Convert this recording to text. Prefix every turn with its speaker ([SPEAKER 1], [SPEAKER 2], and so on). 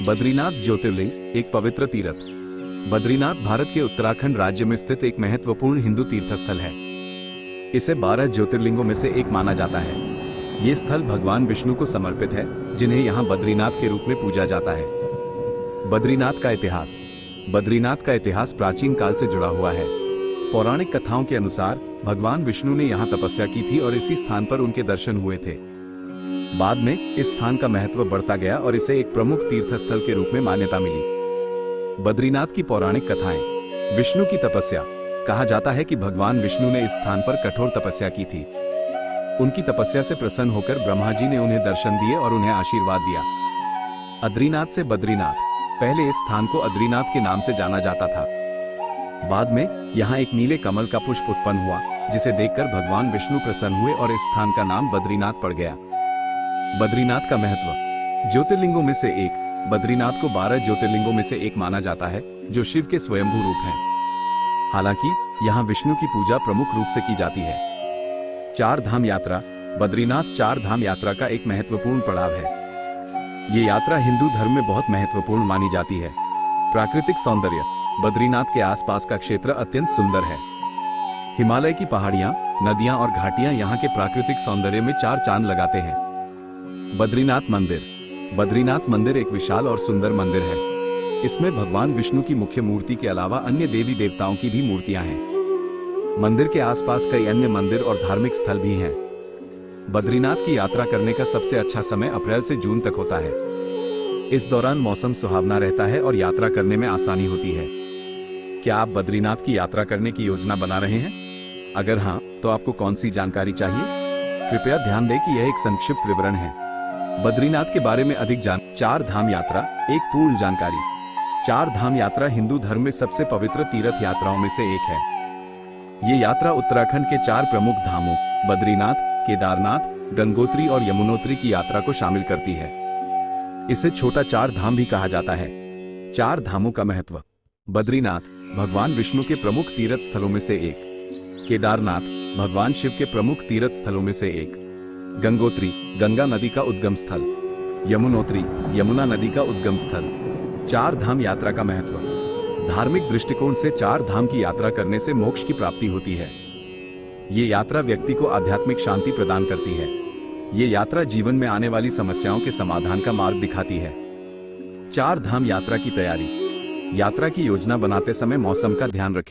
[SPEAKER 1] बद्रीनाथ ज्योतिर्लिंग एक पवित्र तीर्थ। बद्रीनाथ भारत के उत्तराखंड राज्य में स्थित एक महत्वपूर्ण हिंदू तीर्थस्थल है। इसे 12 ज्योतिर्लिंगों में से एक माना जाता है। ये स्थल भगवान विष्णु को समर्पित है, जिन्हें यहाँ बद्रीनाथ के रूप में पूजा जाता है। बद्रीनाथ का इतिहास। बद्रीनाथ का इतिहास प्राचीन काल से जुड़ा हुआ है। पौराणिक कथाओं के अनुसार भगवान विष्णु ने यहाँ तपस्या की थी और इसी स्थान पर उनके दर्शन हुए थे। बाद में इस स्थान का महत्व बढ़ता गया और इसे एक प्रमुख तीर्थस्थल के रूप में मान्यता मिली। बद्रीनाथ की पौराणिक कथाएं। विष्णु की तपस्या। कहा जाता है कि भगवान विष्णु ने इस स्थान पर कठोर तपस्या की थी। उनकी तपस्या से प्रसन्न होकर ब्रह्मा जी ने उन्हें दर्शन दिए और उन्हें आशीर्वाद दिया। अद्रीनाथ से बद्रीनाथ। पहले इस स्थान को अद्रीनाथ के नाम से जाना जाता था। बाद में यहाँ एक नीले कमल का पुष्प उत्पन्न हुआ, जिसे देखकर भगवान विष्णु प्रसन्न हुए और इस स्थान का नाम बद्रीनाथ पड़ गया। बद्रीनाथ का महत्व। ज्योतिर्लिंगों में से एक। बद्रीनाथ को 12 ज्योतिर्लिंगों में से एक माना जाता है, जो शिव के स्वयंभू रूप हैं। हालांकि यहाँ विष्णु की पूजा प्रमुख रूप से की जाती है। 4 धाम यात्रा। बद्रीनाथ 4 धाम यात्रा का एक महत्वपूर्ण पड़ाव है। ये यात्रा हिंदू धर्म में बहुत महत्वपूर्ण मानी जाती है। प्राकृतिक सौंदर्य। बद्रीनाथ के आसपास का क्षेत्र अत्यंत सुंदर है। हिमालय की पहाड़ियां, नदियां और घाटियां यहाँ के प्राकृतिक सौंदर्य में 4 चांद लगाते हैं। बद्रीनाथ मंदिर। बद्रीनाथ मंदिर एक विशाल और सुंदर मंदिर है। इसमें भगवान विष्णु की मुख्य मूर्ति के अलावा अन्य देवी देवताओं की भी मूर्तियां हैं। मंदिर के आसपास कई अन्य मंदिर और धार्मिक स्थल भी हैं। बद्रीनाथ की यात्रा करने का सबसे अच्छा समय अप्रैल से जून तक होता है। इस दौरान मौसम सुहावना रहता है और यात्रा करने में आसानी होती है। क्या आप बद्रीनाथ की यात्रा करने की योजना बना रहे हैं? अगर हाँ, तो आपको कौन सी जानकारी चाहिए? कृपया ध्यान दें कि यह एक संक्षिप्त विवरण है। बद्रीनाथ के बारे में अधिक 4 धाम यात्रा एक पूर्ण जानकारी। 4 धाम यात्रा हिंदू धर्म में सबसे पवित्र तीर्थ यात्राओं में से एक है। ये यात्रा उत्तराखंड के 4 प्रमुख धामों बद्रीनाथ, केदारनाथ, गंगोत्री और यमुनोत्री की यात्रा को शामिल करती है। इसे छोटा 4 धाम भी कहा जाता है। 4 धामों का महत्व। बद्रीनाथ भगवान विष्णु के प्रमुख तीर्थ स्थलों में से एक। केदारनाथ भगवान शिव के प्रमुख तीर्थ स्थलों में से एक। गंगोत्री गंगा नदी का उद्गम स्थल। यमुनोत्री यमुना नदी का उद्गम स्थल। 4 धाम यात्रा का महत्व। धार्मिक दृष्टिकोण से 4 धाम की यात्रा करने से मोक्ष की प्राप्ति होती है। ये यात्रा व्यक्ति को आध्यात्मिक शांति प्रदान करती है। ये यात्रा जीवन में आने वाली समस्याओं के समाधान का मार्ग दिखाती है। 4 धाम यात्रा की तैयारी। यात्रा की योजना बनाते समय मौसम का ध्यान रखें।